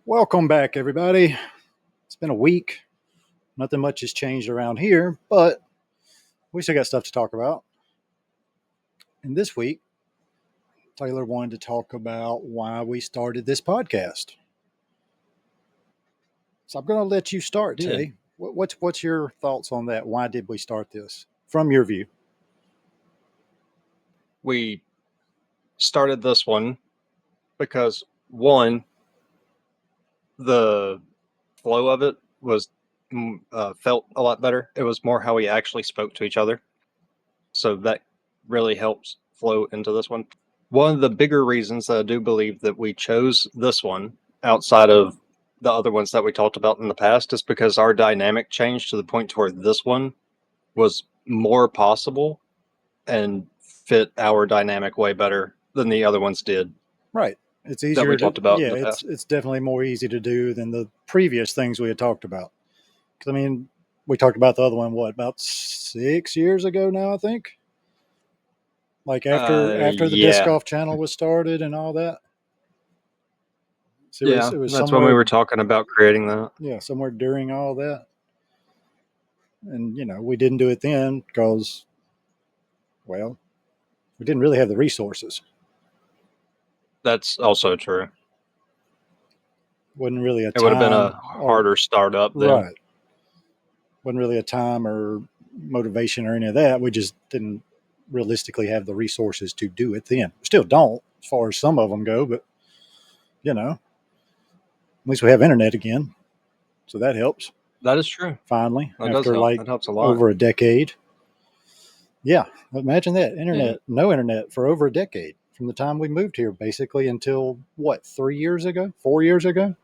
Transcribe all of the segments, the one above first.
Welcome back, everybody. It's been a week. Nothing much has changed around here, but we still got stuff to talk about. And this week, Taylor wanted to talk about why we started this podcast. So I'm going to let you start, Did. Tay. What's your thoughts on that? Why did we start this from your view? We started this one because, one, the flow of it was felt a lot better. It was more how we actually spoke to each other. So that really helps flow into this one. One of the bigger reasons that I do believe that we chose this one outside of the other ones that we talked about in the past is because our dynamic changed to the point to where this one was more possible and fit our dynamic way better than the other ones did. Right. It's That easier we to, talked about in yeah, the it's past. it's definitely more easy to do than the previous things we had talked about. Because, we talked about the other one, about 6 years ago now, I think? Like after the disc Yeah. golf channel was started and all that. So Yeah, it was that's when we somewhere, were talking about creating that. yeah, somewhere during all that. And we didn't do it then because, well, we didn't really have the resources. That's also true. Wasn't really a It would have been time a harder startup then. right. Wasn't really a time or motivation or any of that. We just didn't realistically have the resources to do it then. Still don't, as far as some of them go, but at least we have internet again, so that helps. That is true. Finally, That does after help. like That helps a lot. over a decade. Yeah, imagine that. Yeah. No internet for over a decade from the time we moved here, basically until what, 3 years ago, 4 years ago?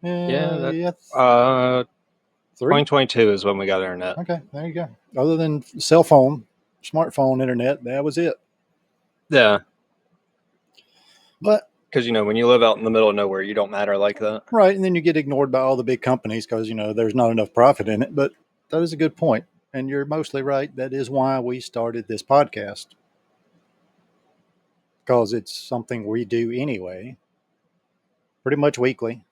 Yeah, Yeah, that 3. 2022 is when we got internet. Okay, there you go. Other than cell phone, smartphone, internet, that was it. Yeah. But Because, when you live out in the middle of nowhere, you don't matter like that. right, and then you get ignored by all the big companies because there's not enough profit in it. But that is a good point, and you're mostly right. That is why we started this podcast, because it's something we do anyway, pretty much weekly.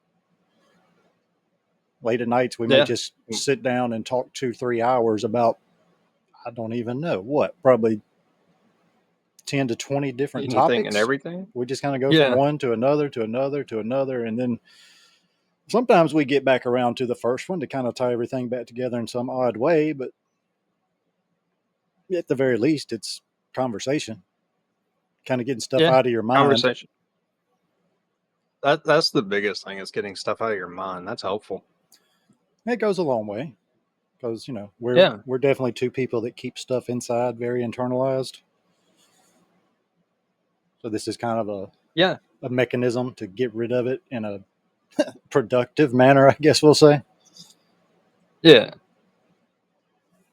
Late at nights, we may Yeah. just sit down and talk 2-3 hours about, I don't even know what, probably 10 to 20 different Anything and topics. everything. We just kind of go from Yeah. one to another to another to another, and then sometimes we get back around to the first one to kind of tie everything back together in some odd way. But at the very least, it's conversation, kind of getting stuff Yeah. out of your mind. Conversation. That's the biggest thing, is getting stuff out of your mind. That's helpful. It goes a long way because we're Yeah. we're definitely two people that keep stuff inside, very internalized. So this is kind of Yeah. a mechanism to get rid of it in a productive manner, I guess we'll say. Yeah.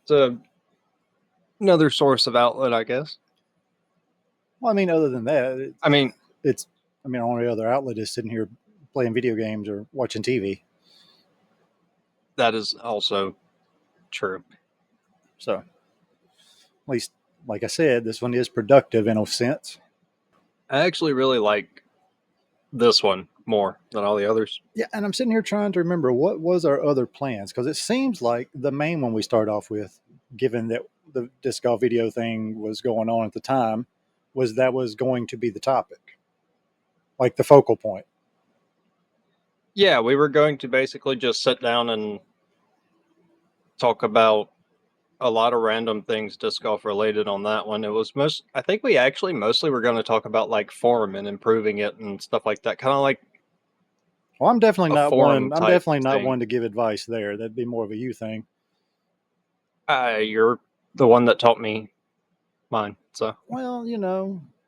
So another source of outlet, I guess. Well, other than that, I mean, it's our only other outlet is sitting here playing video games or watching TV. that is also true. So at least, like I said, this one is productive in a sense. I actually really like this one more than all the others. Yeah, and I'm sitting here trying to remember what was our other plans, because it seems like the main one we start off with, given that the disc golf video thing was going on at the time, was going to be the topic, like the focal point. Yeah, we were going to basically just sit down and talk about a lot of random things disc golf related on that one. It was I think we actually mostly were going to talk about like form and improving it and stuff like that. Kind of like Well, I'm definitely a not forum one. I'm type definitely not thing. one to give advice there. That'd be more of a you thing. You're the one that taught me mine. So, Well,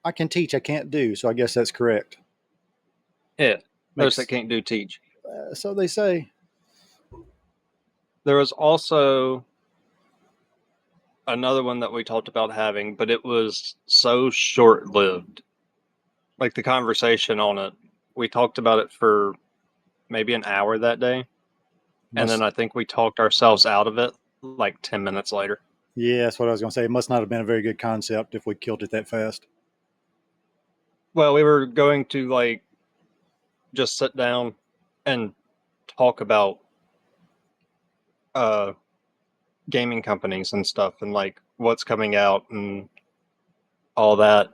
I can teach, I can't do. So I guess that's correct. yeah, those that Makes can't do teach. So they say. There was also another one that we talked about having, but it was so short lived. Like the conversation on it, we talked about it for maybe an hour that day. And then Must I think we talked ourselves out of it like 10 minutes later. Yeah, that's what I was going to say. It must not have been a very good concept if we killed it that fast. Well, we were going to like just sit down and talk about gaming companies and stuff and like what's coming out and all that.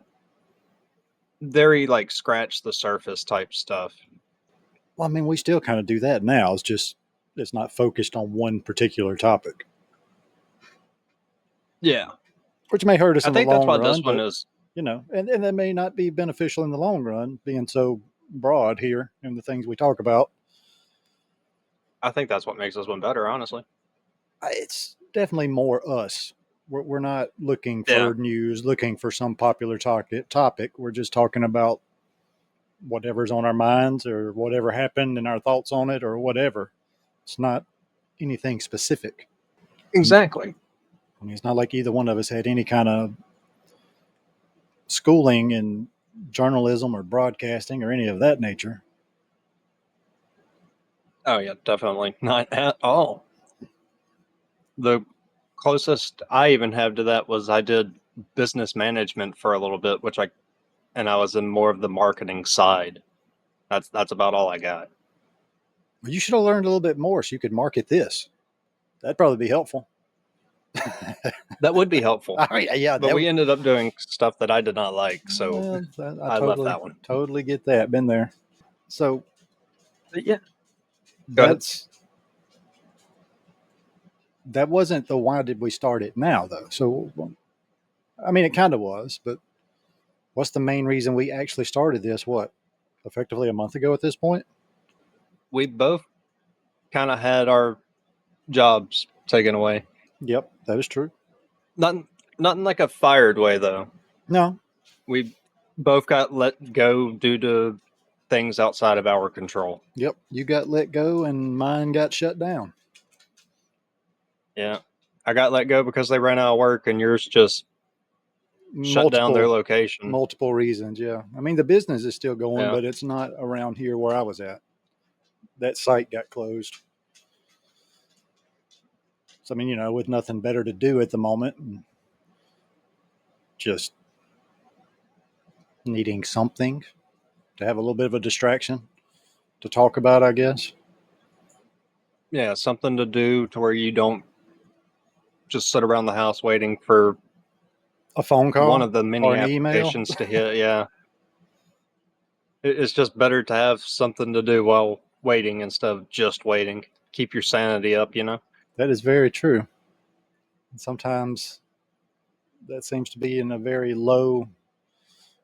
Very like scratch the surface type stuff. Well, I mean, we still kind of do that now. It's just it's not focused on one particular topic, Yeah. which may hurt us I in the think that's long why run, this one but is. and that may not be beneficial in the long run, being so broad here in the things we talk about. I think that's what makes this one better, honestly. It's definitely more us. We're not looking Yeah. for news, looking for some popular topic. We're just talking about whatever's on our minds or whatever happened and our thoughts on it or whatever. It's not anything specific. Exactly. I mean, it's not like either one of us had any kind of schooling in journalism or broadcasting or any of that nature. Oh yeah, definitely not at all. The closest I even have to that was I did business management for a little bit, and I was in more of the marketing side. That's about all I got. But you should have learned a little bit more so you could market this. That'd probably be helpful. That would be helpful. Oh, yeah, But that we ended up doing stuff that I did not like, so well, I I left that one. totally get that. Been there. So But yeah, go ahead. that's that wasn't the why did we start it now though. So I mean, it kind of was, but what's the main reason we actually started this? What, effectively a month ago at this point? We both kind of had our jobs taken away. Yep, that is true. Not not in like a fired way though. No, We both got let go due to things outside of our control. yep, you got let go and mine got shut down. Yeah. I got let go because they ran out of work and yours just shut down their Multiple location. multiple reasons. Yeah, I mean the business is still going, Yeah. but it's not around here where I was at. That site got closed. So I mean, with nothing better to do at the moment, and just needing something to have a little bit of a distraction to talk about, I guess. Yeah, something to do to where you don't just sit around the house waiting for A phone one call of the or many an email. applications to hit. Yeah. It's just better to have something to do while waiting instead of just waiting. Keep your sanity up. That is very true. And sometimes that seems to be in a very low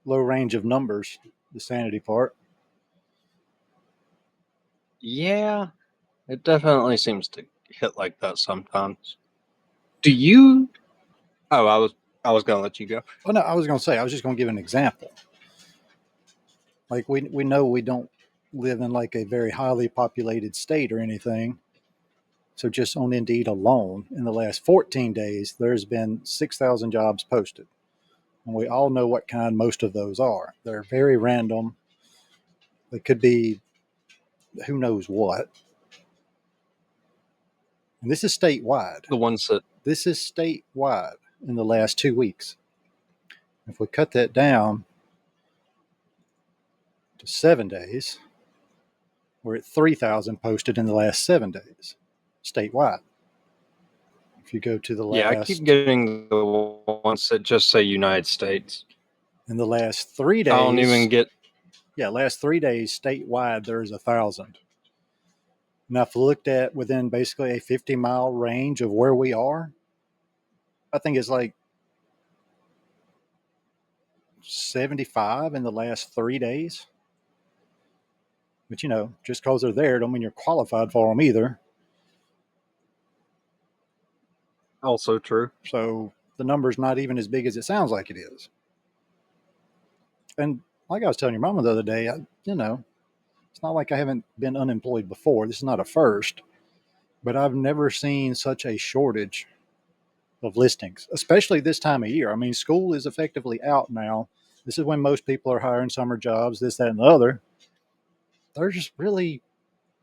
range of numbers, the sanity part. Yeah, it definitely seems to hit like that sometimes. Do you? Oh, I was gonna let you go. Well, no, I was going to say, I was just going to give an example. Like we know we don't live in like a very highly populated state or anything. So just on Indeed alone, in the last 14 days, there's been 6,000 jobs posted. And we all know what kind most of those are. They're very random. They could be who knows what. And this is statewide. The ones that This is statewide in the last 2 weeks. If we cut that down to 7 days, we're at 3,000 posted in the last 7 days statewide. If you go to the yeah, I keep last, getting the ones that just say United States. in the last three I don't even days, get. yeah, last 3 days statewide, there's 1,000. Now, if we looked at within basically a 50-mile range of where we are, I think it's like 75 in the last 3 days. But just because they're there, don't mean you're qualified for them either. Also true. So the number's not even as big as it sounds like it is. And like I was telling your mama the other day, it's not like I haven't been unemployed before. This is not a first, but I've never seen such a shortage of listings, especially this time of year. I mean, school is effectively out now. This is when most people are hiring summer jobs, this, that, and the other. There's just really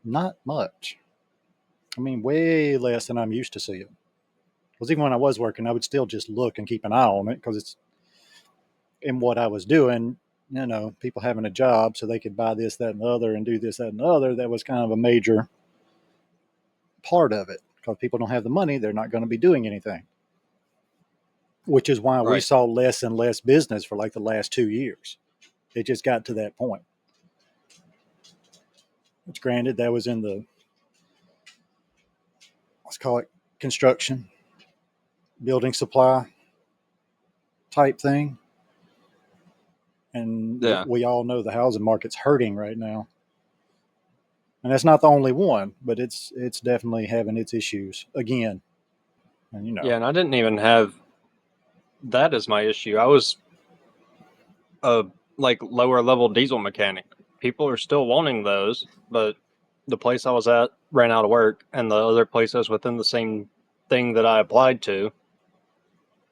not much. I mean, way less than I'm used to seeing. Because even when I was working, I would still just look and keep an eye on it because it's in what I was doing. people having a job so they could buy this, that, and the other and do this, that, and the other. That was kind of a major part of it because people don't have the money. They're not going to be doing anything, which is why we Right. saw less and less business for like the last 2 years. It just got to that point. Which, granted, that was in the, let's call it construction, building supply type thing. And Yeah. we all know the housing market's hurting right now. And that's not the only one, but it's definitely having its issues again. And Yeah, and I didn't even have that as my issue. I was a like lower level diesel mechanic. People are still wanting those, but the place I was at ran out of work, and the other places within the same thing that I applied to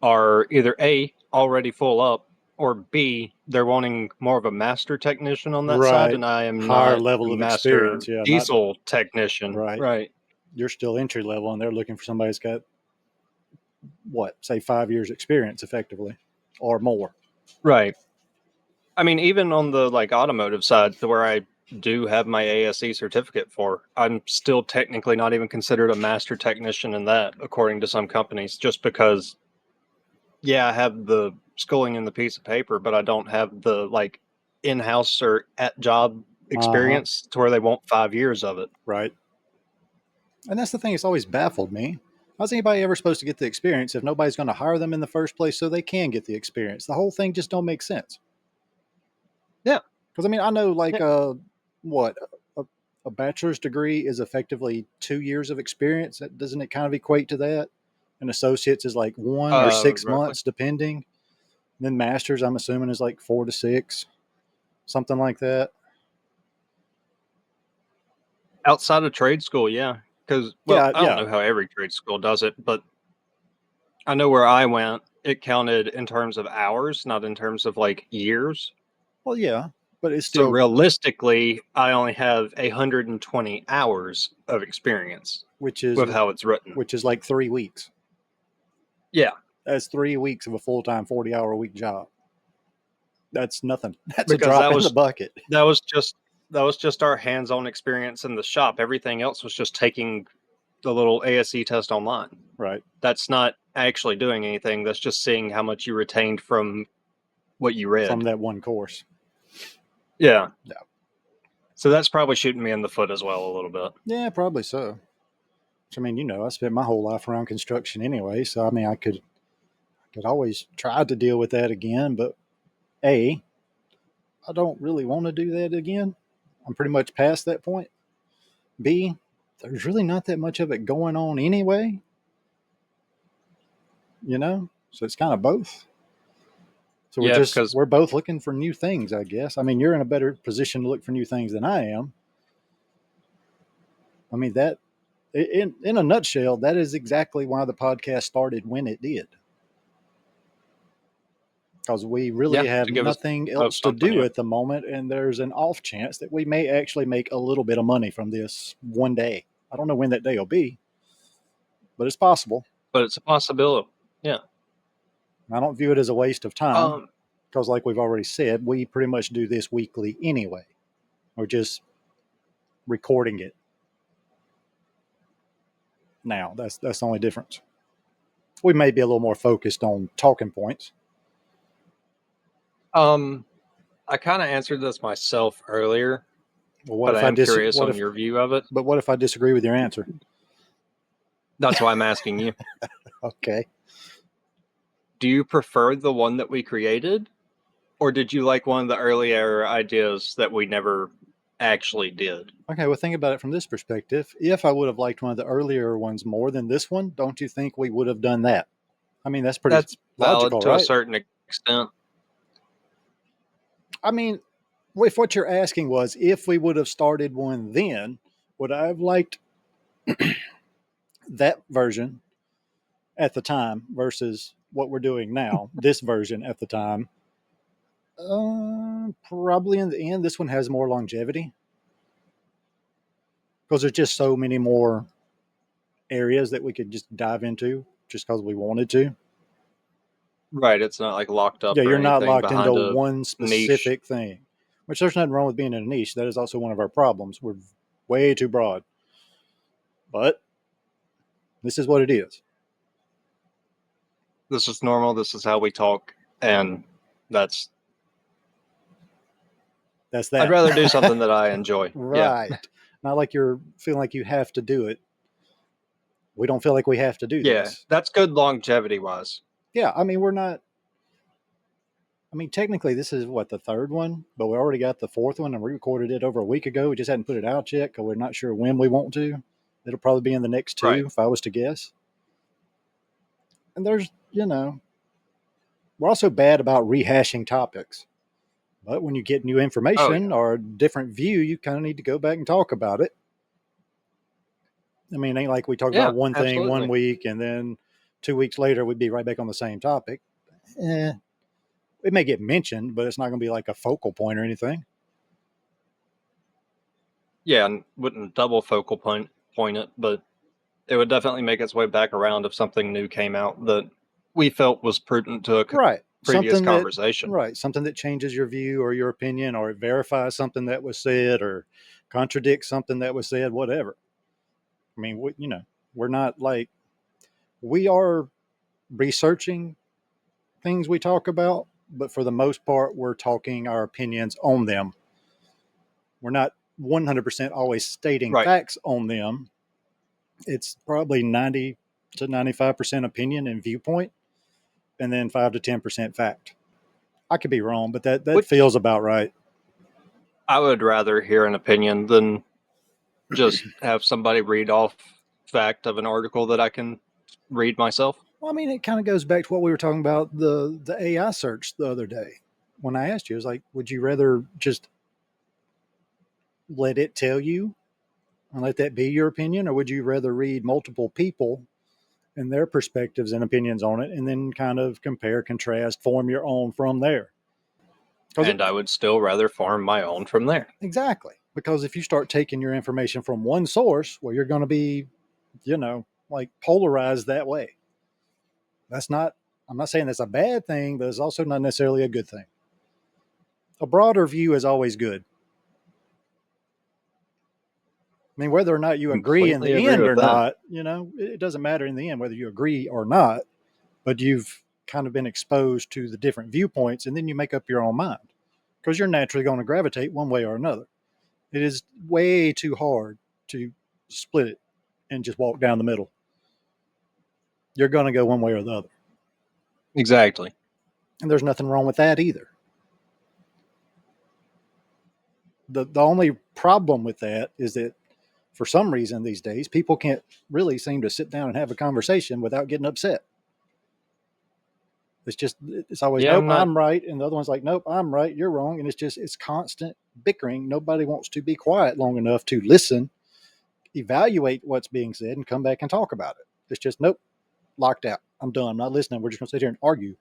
are either A, already full up, or B, they're wanting more of a master technician on that side, right, and I am higher not a level of master experience. Yeah, not diesel technician. right. Right. You're still entry level, and they're looking for somebody that's got what, say, 5 years experience, effectively, or more. Right. I mean, even on the like automotive side, to where I do have my ASE certificate for, I'm still technically not even considered a master technician in that, according to some companies, just because, yeah, I have the schooling in the piece of paper, but I don't have the like in-house or at job Uh-huh. experience to where they want 5 years of it. Right. And that's the thing that's always baffled me. How's anybody ever supposed to get the experience if nobody's going to hire them in the first place so they can get the experience? The whole thing just don't make sense. Yeah. Because I mean, I know like Yeah. what a, a bachelor's degree is effectively 2 years of experience. Doesn't it kind of equate to that? And associates is like 1 or 6 Roughly. months, depending. And then masters, I'm assuming, is like 4 to 6, something like that. Outside of trade school, yeah. Because, well, Yeah, I don't yeah. know how every trade school does it, but I know where I went, it counted in terms of hours, not in terms of like years. Well, yeah, but it's So still realistically, I only have 120 hours of experience which is with how it's written. which is like 3 weeks. Yeah, That's 3 weeks of a full time 40 hour a week job. That's nothing. That's a because drop in the bucket. that was just that was just our hands-on experience in the shop. Everything else was just taking the little ASE test online. Right. That's not actually doing anything. That's just seeing how much you retained from what you From read. that one course. Yeah. Yeah. So that's probably shooting me in the foot as well a little bit. Yeah, probably so. I mean, I spent my whole life around construction anyway, so I mean, I could always try to deal with that again, but A, I don't really want to do that again. I'm pretty much past that point. B, there's really not that much of it going on anyway, So it's kind of both. So Yeah, because we're both looking for new things, I guess. I mean, you're in a better position to look for new things than I am. I mean, that in a nutshell, that is exactly why the podcast started when it did. Because we really yeah, have to give us nothing both else to something. do Yeah, at the moment, and there's an off chance that we may actually make a little bit of money from this one day. I don't know when that day will be, but it's possible. but it's a possibility. Yeah. I don't view it as a waste of time Um. because, like we've already said, we pretty much do this weekly anyway. We're just recording it now. That's the only difference. We may be a little more focused on talking points. Um. I kind of answered this myself earlier, Well, but I am curious on your view of it. what if I disagree with your answer? That's why I'm asking you. Okay. Do you prefer the one that we created, or did you like one of the earlier ideas that we never actually did? Okay, well, think about it from this perspective. If I would have liked one of the earlier ones more than this one, don't you think we would have done that? I mean, that's pretty That's valid logical, to a right? certain extent. I mean, if what you're asking was if we would have started one then, would I have liked that version at the time versus what we're doing now, this version at the time? Probably in the end, this one has more longevity because there's just so many more areas that we could just dive into just because we wanted to. Right. It's not like locked Yeah, up or you're not anything locked into behind a one niche. specific thing, which there's nothing wrong with being in a niche. That is also one of our problems. We're way too broad, but this is what it is. This is normal. This is how we talk. And that's, That's I'd that. rather do something that I enjoy. Yeah. Right. Not like you're feeling like you have to do it. We don't feel like we have to do Yeah. this. That's good longevity wise. Yeah, I mean, we're not. I mean, technically, this is what the third one, but we already got the fourth one, and we recorded it over a week ago. We just hadn't put it out yet because we're not sure when we want to. It'll probably be in the next Right. two, if I was to guess. And there's, we're also bad about rehashing topics. But when you get new Oh, information yeah. or a different view, you kind of need to go back and talk about it. I mean, it ain't like we talk Yeah, about one thing one absolutely. week and then 2 weeks later we'd be right back on the same topic. Eh, it may get mentioned, but it's not going to be like a focal point or anything. Yeah. And wouldn't double focal point it, but it would definitely make its way back around if something new came out that we felt was prudent to a Right. previous Something that conversation. right, something that changes your view or your opinion or it verifies something that was said or contradicts something that was said, whatever. I mean, we're not like we are researching things we talk about, but for the most part, we're talking our opinions on them. We're not 100% always stating Right. facts on them. It's probably 90 to 95% opinion and viewpoint, and then 5 to 10% fact. I could be wrong, but that Which feels about right. I would rather hear an opinion than just have somebody read off fact of an article that I can read myself. Well, I mean, it kind of goes back to what we were talking about the AI search the other day. When I asked you, I was like, would you rather just let it tell you and let that be your opinion, or would you rather read multiple people and their perspectives and opinions on it, and then kind of compare, contrast, form your own from there? Because And I would still rather form my own from there. exactly, because if you start taking your information from one source, well, you're going to be, like polarized that way. That's not. I'm not saying that's a bad thing, but it's also not necessarily a good thing. A broader view is always good. I mean, whether or not you agree in Completely the agree end with or that. not, it doesn't matter in the end whether you agree or not, but you've kind of been exposed to the different viewpoints and then you make up your own mind because you're naturally going to gravitate one way or another. It is way too hard to split it and just walk down the middle. You're going to go one way or the other. Exactly. And there's nothing wrong with that either. The only problem with that is that for some reason these days, people can't really seem to sit down and have a conversation without getting upset. It's always, Yeah, nope, I'm not. I'm right. And the other one's like, nope, I'm right, you're wrong. And it's constant bickering. Nobody wants to be quiet long enough to listen, evaluate what's being said, and come back and talk about it. It's just, nope, locked out. I'm done. I'm not listening. We're just going to sit here and argue.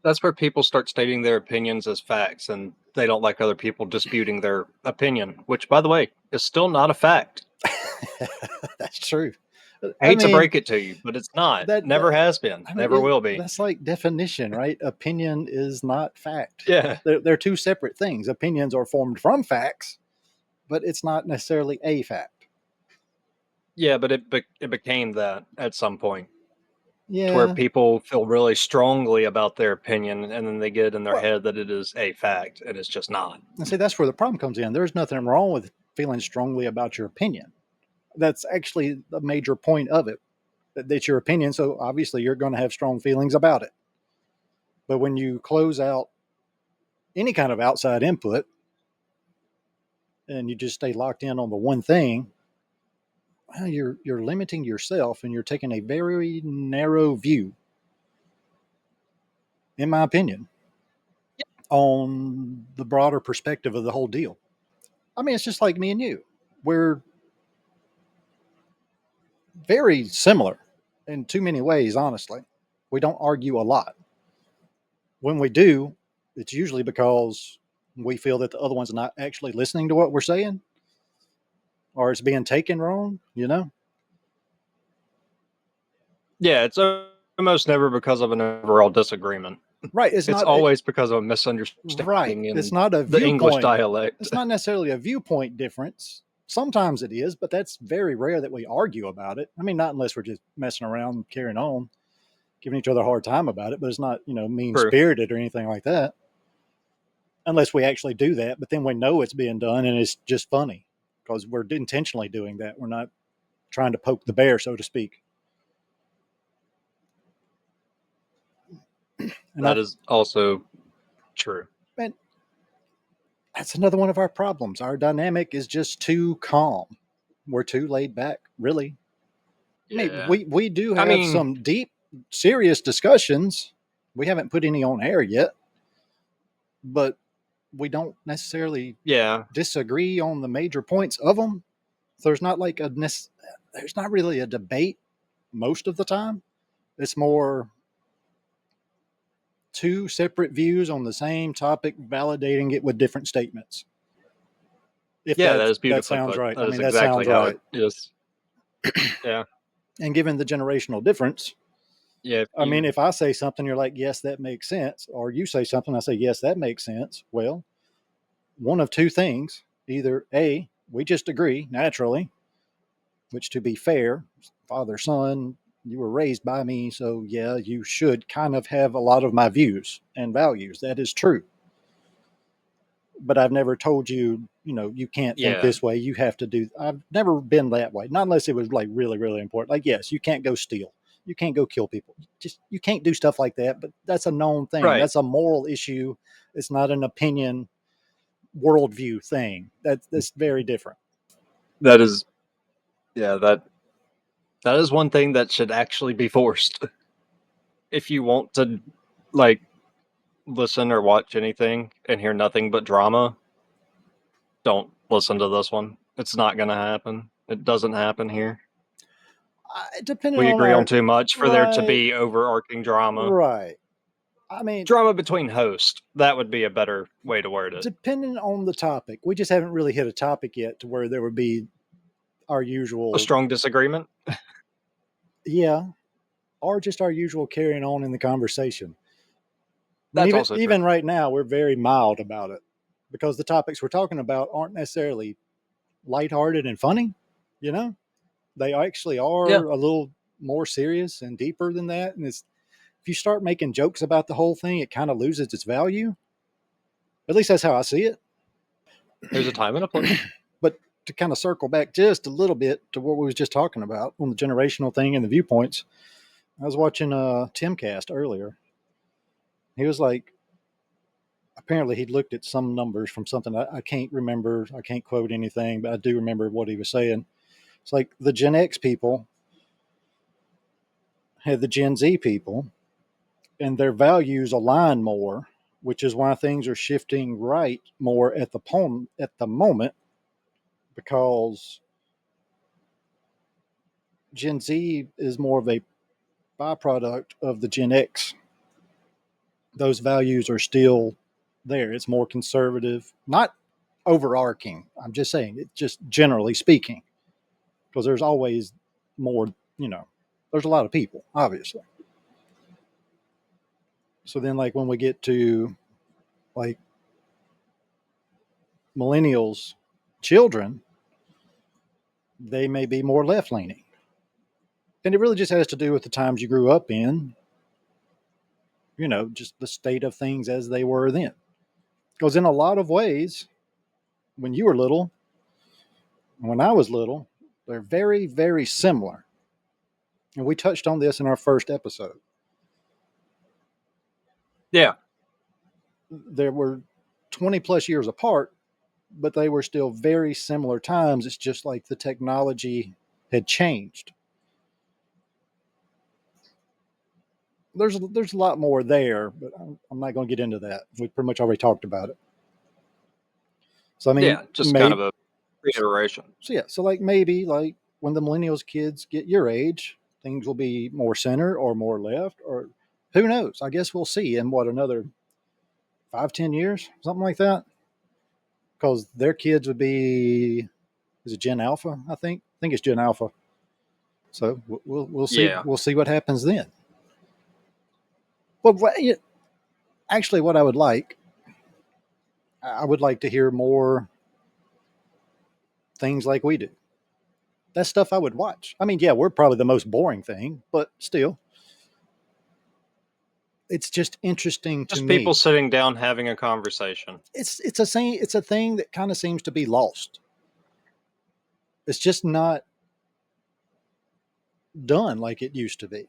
That's where people start stating their opinions as facts and they don't like other people disputing their opinion, which, by the way, is still not a fact. That's true. I I hate to mean, break it to you, but it's not. that Never has been. I mean, Never will be. that's like definition, right? Opinion is not fact. Yeah. They're two separate things. Opinions are formed from facts, but it's not necessarily a fact. Yeah, but it became that at some point to where Yeah. people feel really strongly about their opinion and then they get it in their Well, head that it is a fact and it's just not. and see, that's where the problem comes in. There's nothing wrong with feeling strongly about your opinion. That's actually the major point of it. That's your opinion. So obviously you're going to have strong feelings about it. But when you close out any kind of outside input and you just stay locked in on the one thing, well, you're limiting yourself and you're taking a very narrow view, in my opinion, on the broader perspective of the whole deal. I mean, it's just like me and you. We're very similar in too many ways, honestly. We don't argue a lot. When we do, it's usually because we feel that the other one's not actually listening to what we're saying or it's being taken wrong, you know? Yeah, it's almost never because of an overall disagreement. Right. It's always because of a misunderstanding It's in not a the English viewpoint. dialect. It's not necessarily a viewpoint difference. Sometimes it is, but that's very rare that we argue about it. I mean, not unless we're just messing around, carrying on, giving each other a hard time about it, but it's not, mean True. spirited or anything like that. Unless we actually do that, but then we know it's being done and it's just funny because we're intentionally doing that. We're not trying to poke the bear, so to speak. And That is also true. and that's another one of our problems. Our dynamic is just too calm. We're too laid back, really. I mean, Yeah. we do I have mean, some deep, serious discussions. We haven't put any on air yet, but we don't necessarily yeah. disagree on the major points of them. So there's not really a debate most of the time. It's more two separate views on the same topic, validating it with different statements. If Yeah, that is that beautifully sounds put. right, I That is mean that sounds exactly how it right. is. Yeah. And given the generational difference, Yeah. If I mean, you if I say something, you're like, yes, that makes sense. Or you say something, I say, yes, that makes sense. Well, one of two things: either A, we just agree naturally, which to be fair, father, son, you were raised by me. So yeah, you should kind of have a lot of my views and values. That is true. But I've never told you, you can't think yeah. this way. You have to do. I've never been that way. Not unless it was like really, really important. Like, yes, you can't go steal. You can't go kill people. Just you can't do stuff like that. But that's a known thing. Right. That's a moral issue. It's not an opinion, worldview thing. That's very different. That is yeah, that is one thing that should actually be forced. If you want to like listen or watch anything and hear nothing but drama, don't listen to this one. It's not going to happen. It doesn't happen here. Depending We on agree on our too much for there to right, be overarching drama. right. I mean, Drama between hosts. That would be a better way to word it. depending on the topic, we just haven't really hit a topic yet to where there would be our A usual, strong disagreement. yeah, or just our usual carrying on in the conversation. I mean, That's even also true. even right now, we're very mild about it because the topics we're talking about aren't necessarily lighthearted and funny. You know, they actually Yeah. are a little more serious and deeper than that. And if you start making jokes about the whole thing, it kind of loses its value. At least that's how I see it. There's a time and a place. But to kind of circle back just a little bit to what we was just talking about on the generational thing and the viewpoints, I was watching TimCast earlier. He was like, apparently he'd looked at some numbers from something I can't remember. I can't quote anything, but I do remember what he was saying. It's like the Gen X people had the Gen Z people, and their values align more, which is why things are shifting right more at the moment because Gen Z is more of a byproduct of the Gen X. Those values are still there. It's more conservative, not overarching. I'm just saying it's just generally speaking, because there's always more, you know, there's a lot of people, obviously. So then, like, when we get to like millennials, children, they may be more left leaning. And it really just has to do with the times you grew up in, just the state of things as they were then. Because in a lot of ways, when you were little, when I was little, they're very, very similar. And we touched on this in our first episode. Yeah. There were 20 plus years apart, but they were still very similar times. It's just like the technology had changed. There's a lot more there, but I'm not going to get into that. We pretty much already talked about it. So I mean, Yeah. Just kind of maybe a reiteration. so like maybe like when the millennials kids get your age, things will be more center or more left, or who knows? I guess we'll see in what another 5-10 years, something like that. Because their kids would be is it Gen Alpha? I think it's Gen Alpha. So we'll see Yeah. what happens then. But actually, what I would like to hear more things like we do. That's stuff I would watch. I mean, yeah, we're probably the most boring thing, but still, it's just interesting to Just people me. sitting down having a conversation. It's a thing that kind of seems to be lost. It's just not done like it used to be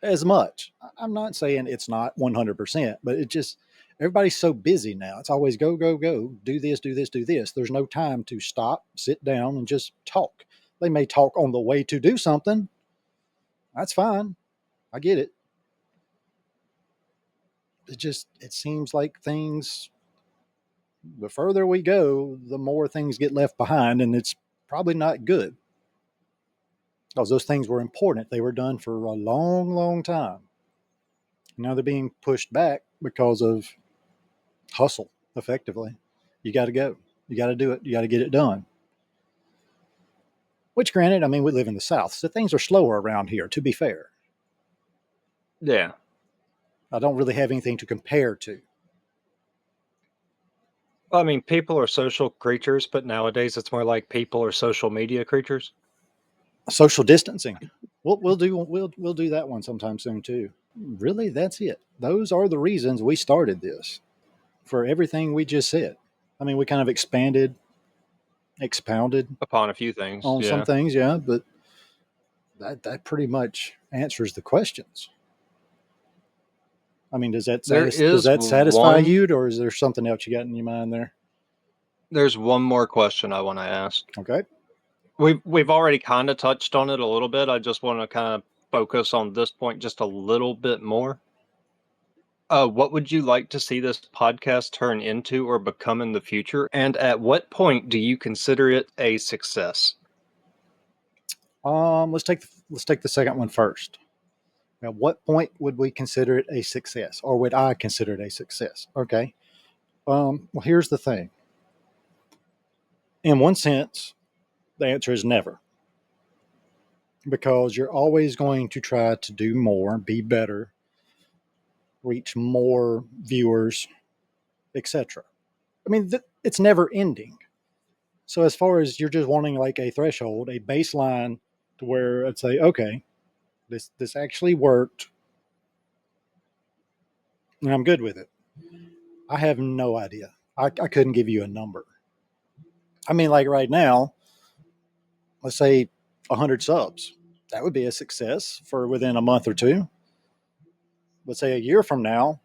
as much. I'm not saying it's not 100%, but it just everybody's so busy now. It's always go go go, do this, do this, do this. There's no time to stop, sit down and just talk. They may talk on the way to do something. That's fine. I get it. It seems like things, the further we go, the more things get left behind, and it's probably not good because those things were important. They were done for a long, long time. Now they're being pushed back because of hustle, effectively. You got to go. You got to do it. You got to get it done. Which, granted, I mean, we live in the South, so things are slower around here, to be fair. Yeah. I don't really have anything to compare to. Well, I mean, people are social creatures, but nowadays it's more like people are social media creatures. Social distancing. We'll do that one sometime soon too. Really, that's it. Those are the reasons we started this. For everything we just said. I mean, we kind of expounded Upon a few things. on some Yeah. things, yeah, but that pretty much answers the questions. I mean, There does is that satisfy one you, or is there something else you got in your mind there? there's one more question I want to ask. Okay. We've already kind of touched on it a little bit. I just want to kind of focus on this point just a little bit more. What would you like to see this podcast turn into or become in the future? And at what point do you consider it a success? Let's take the second one first. At what point would we consider it a success, or would I consider it a success? Okay. Well, here's the thing. In one sense, the answer is never, because you're always going to try to do more, be better, reach more viewers, etc. I mean, it's never ending. So as far as you're just wanting like a threshold, a baseline to where I'd say, okay, this actually worked, and I'm good with it. I have no idea. I couldn't give you a number. I mean, like right now, let's say 100 subs. That would be a success for within a month or two. Let's say a year from now,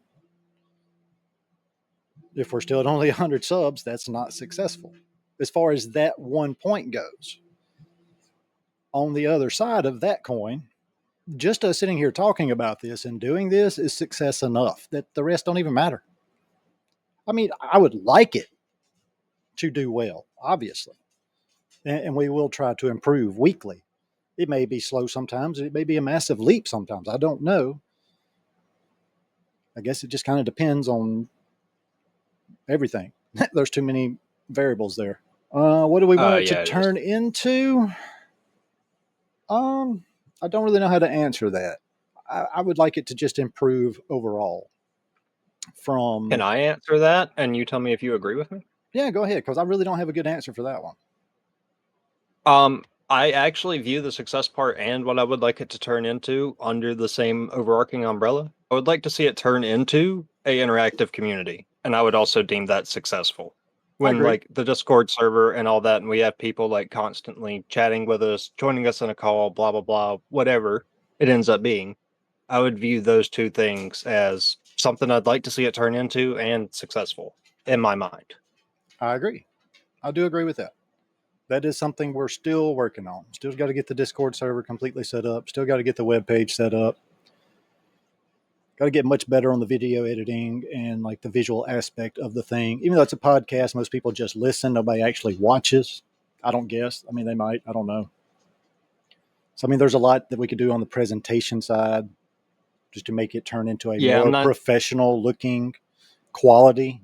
if we're still at only 100 subs, that's not successful. As far as that one point goes. On the other side of that coin, just us sitting here talking about this and doing this is success enough that the rest don't even matter. I mean, I would like it to do well, obviously, and we will try to improve weekly. It may be slow sometimes, it may be a massive leap sometimes. I don't know. I guess it just kind of depends on everything. There's too many variables there. What do we want it to Yeah, it is. turn into? Um, I don't really know how to answer that. I would like it to just improve overall. Can From I answer that and you tell me if you agree with me? Yeah, go ahead, because I really don't have a good answer for that one. I actually view the success part and what I would like it to turn into under the same overarching umbrella. I would like to see it turn into a interactive community, and I would also deem that successful. I When agree. like the Discord server and all that, and we have people like constantly chatting with us, joining us in a call, blah blah blah, whatever it ends up being. I would view those two things as something I'd like to see it turn into and successful in my mind. I agree. I do agree with that. That is something we're still working on. Still got to get the Discord server completely set up. Still got to get the web page set up. Got to get much better on the video editing and like the visual aspect of the thing. Even though it's a podcast, most people just listen. Nobody actually watches. I don't guess. I mean, they might. I don't know. So I mean, there's a lot that we could do on the presentation side just to make it turn into a Yeah, more I'm not professional looking quality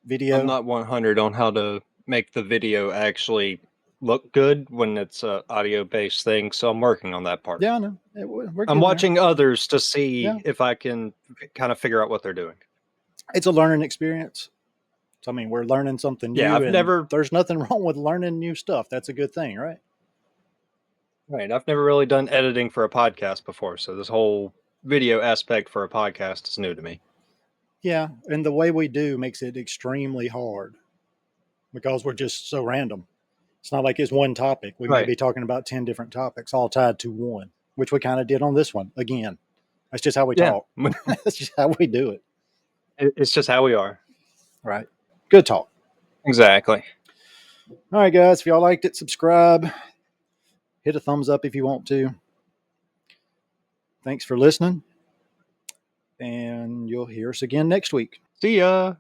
I'm video. not 100 on how to make the video actually look good when it's a audio based thing. So I'm working on that part. Yeah, I know. We're I'm getting watching others to see Yeah. if I can kind of figure out what they're doing. there. It's a learning experience. So, I mean, we're learning something Yeah, new, I've and never there's nothing wrong with learning new stuff. That's a good thing, right? right. I've never really done editing for a podcast before, so this whole video aspect for a podcast is new to me. Yeah. And the way we do makes it extremely hard because we're just so random. It's not like it's one topic. We may Right. be talking about 10 different topics all tied to one, which we kind of did on this one again. That's just how we Yeah. talk. That's just how we do it. It's just how we are. Right. Good talk. Exactly. All right, guys. If y'all liked it, subscribe. Hit a thumbs up if you want to. Thanks for listening. And you'll hear us again next week. See ya.